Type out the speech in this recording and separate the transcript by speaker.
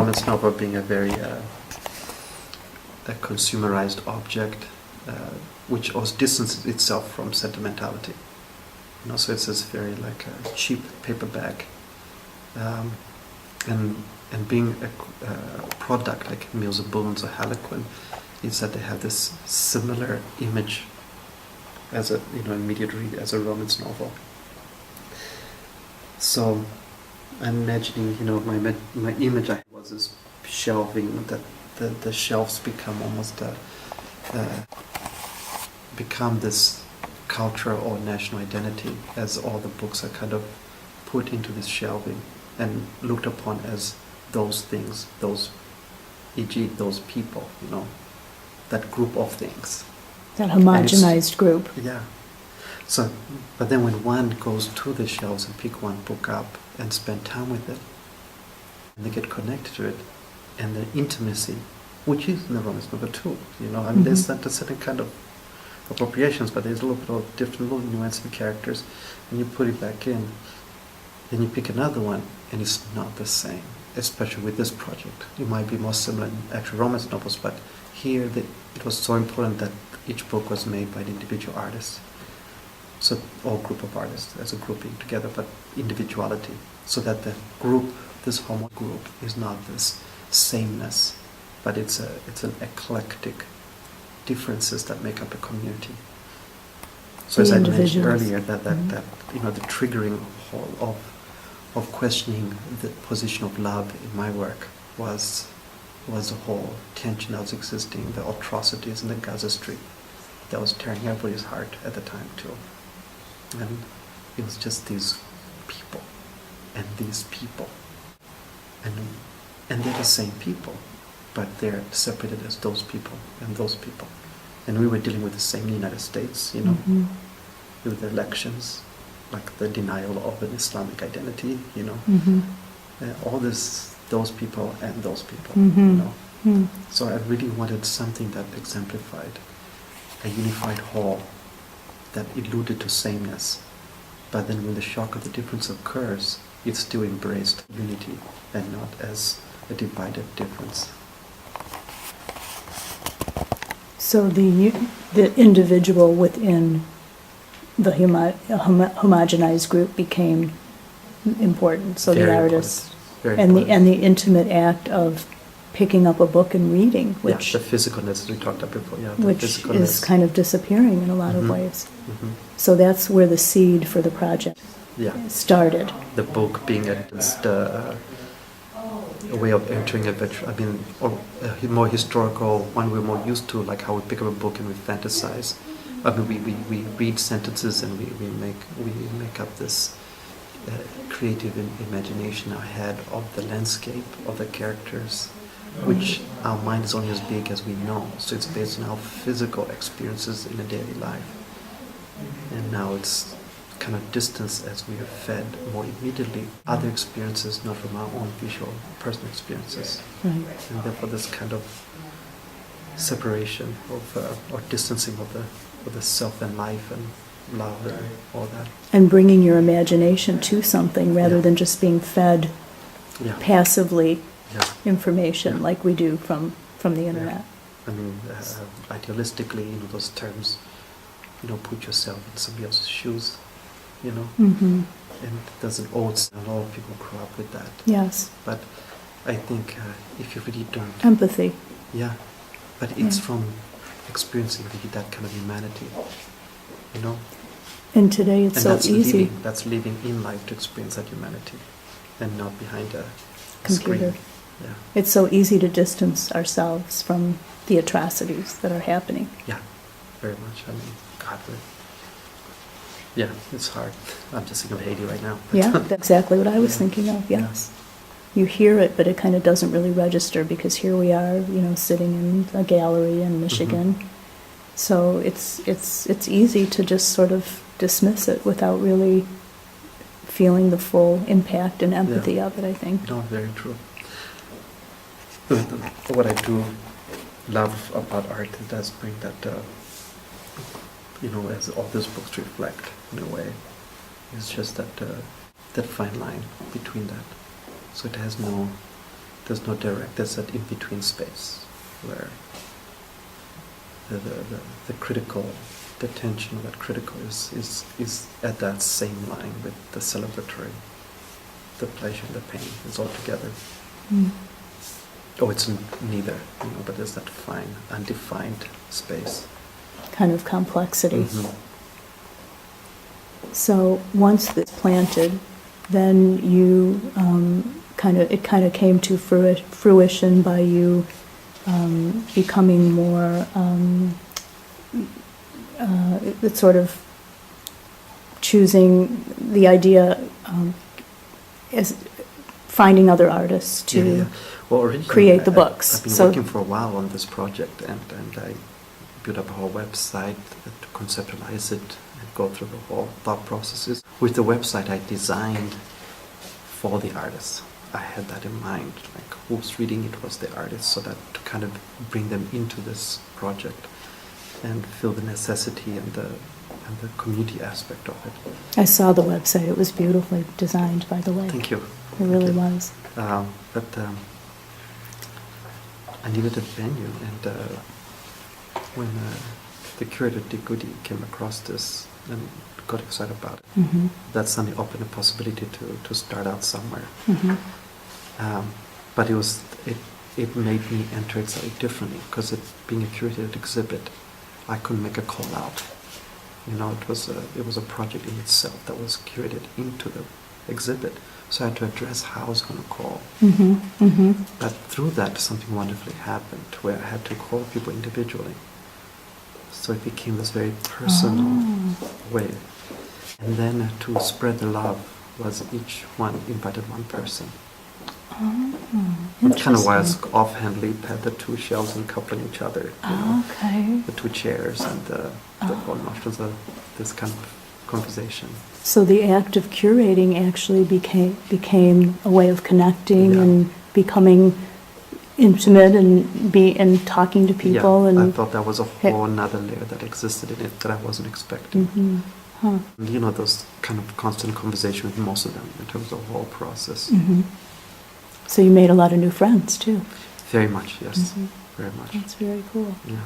Speaker 1: romance novel being a very a consumerized object, which also distances itself from sentimentality. So it's this very like a cheap paperback, and being a product like Mills Boons or Harlequin, is that they have this similar image as a immediate read as a romance novel. So I'm imagining my image was this shelving, that the shelves become almost become this culture or national identity, as all the books are kind of put into this shelving and looked upon as those things, those, e.g. those people, that group of things.
Speaker 2: That homogenized group.
Speaker 1: Yeah. So, but then when one goes to the shelves and pick one book up and spend time with it, and they get connected to it, and the intimacy, which is in the romance novel too, there's a certain kind of appropriations, but there's a little bit of different little nuances and characters, and you put it back in, then you pick another one, and it's not the same, especially with this project. It might be more similar in actual romance novels, but here it was so important that each book was made by an individual artist. So, or group of artists as a grouping together, but individuality, so that the group, this homo group, is not this sameness, but it's an eclectic differences that make up a community. So as I mentioned earlier, that the triggering of questioning the position of love in my work was the whole tension that was existing, the atrocities in the Gaza Strip that was tearing everybody's heart at the time too. And it was just these people and these people, and they're the same people, but they're separated as those people and those people. And we were dealing with the same in the United States, with the elections, like the denial of an Islamic identity, all this, those people and those people, So I really wanted something that exemplified a unified whole that alluded to sameness, but then when the shock of the difference occurs, it still embraced unity and not as a divided difference.
Speaker 2: So the individual within the homogenized group became important. So
Speaker 1: Very
Speaker 2: the artist
Speaker 1: important.
Speaker 2: and the intimate act of picking up a book and reading, which
Speaker 1: the physicalness we talked about before,
Speaker 2: which is kind of disappearing in a lot of ways. So that's where the seed for the project started.
Speaker 1: The book being a way of entering a more historical one we're more used to, like how we pick up a book and we fantasize. We read sentences and we make up this creative imagination in our head of the landscape, of the characters, which our mind is only as big as we know. So it's based on our physical experiences in a daily life. And now it's kind of distance as we are fed more immediately other experiences, not from our own visual personal experiences.
Speaker 2: Right.
Speaker 1: And therefore this kind of separation of or distancing of the self and life and love and all that.
Speaker 2: And bringing your imagination to something rather than just being fed passively information like we do from the internet.
Speaker 1: I mean, idealistically, those terms, put yourself in somebody else's shoes, and it doesn't always, a lot of people grow up with that.
Speaker 2: Yes.
Speaker 1: But I think if you really don't...
Speaker 2: Empathy.
Speaker 1: Yeah, but it's from experiencing really that kind of humanity,
Speaker 2: And today it's so easy.
Speaker 1: That's living in life to experience that humanity and not behind a
Speaker 2: computer.
Speaker 1: Screen. Yeah.
Speaker 2: It's so easy to distance ourselves from the atrocities that are happening.
Speaker 1: Yeah, very much. I mean, God, yeah, it's hard. I'm just thinking of Haiti right now.
Speaker 2: Yeah, that's exactly what I was thinking of, yes. You hear it, but it kind of doesn't really register because here we are, sitting in a gallery in Michigan. So it's easy to just sort of dismiss it without really feeling the full impact and empathy of it, I think.
Speaker 1: No, very true. What I do love about art, it does bring that, as all these books reflect in a way. It's just that fine line between that. So it has no there's no direct, there's that in-between space where the critical, the tension of that critical is at that same line with the celebratory, the pleasure and the pain is all together.
Speaker 2: Mm.
Speaker 1: Oh, it's neither, but there's that fine, undefined space.
Speaker 2: Kind of complexity.
Speaker 1: Mhm.
Speaker 2: So once it's planted, then you it kind of came to fruition by you becoming more it's sort of choosing the idea as finding other artists to
Speaker 1: Well, originally,
Speaker 2: create the books.
Speaker 1: I've been
Speaker 2: So-
Speaker 1: working for a while on this project, and I built up a whole website to conceptualize it and go through the whole thought processes. With the website, I designed for the artists. I had that in mind, like who's reading it was the artist, so that to kind of bring them into this project and feel the necessity and the community aspect of it.
Speaker 2: I saw the website. It was beautifully designed, by the way.
Speaker 1: Thank you.
Speaker 2: It really
Speaker 1: Thank you.
Speaker 2: was.
Speaker 1: But I needed a venue, and when the curator Dick Goody came across this and got excited about it,
Speaker 2: Mm-hmm.
Speaker 1: that suddenly opened a possibility to start out somewhere.
Speaker 2: Mm-hmm.
Speaker 1: But it made me enter it slightly differently, because being a curated exhibit, I couldn't make a call out. It was a project in itself that was curated into the exhibit. So I had to address how I was going to call.
Speaker 2: Mm-hmm. Mm-hmm.
Speaker 1: But through that, something wonderfully happened where I had to call people individually. So it became this very personal way. And then to spread the love was each one invited one person. That's kind of why I offhandedly had the two shelves encoupled each other.
Speaker 2: Okay.
Speaker 1: The two chairs and the whole notion of this kind of conversation.
Speaker 2: So the act of curating actually became a way of connecting
Speaker 1: Yeah.
Speaker 2: and becoming intimate and talking to people.
Speaker 1: Yeah,
Speaker 2: and
Speaker 1: I thought that was a whole another layer that existed in it that I wasn't expecting.
Speaker 2: Mm-hmm. Huh.
Speaker 1: Those kind of constant conversation with most of them in terms of the whole process.
Speaker 2: Mm-hmm. So you made a lot of new friends too.
Speaker 1: Very much, yes.
Speaker 2: Mm-hmm.
Speaker 1: Very much.
Speaker 2: That's very cool.
Speaker 1: Yeah.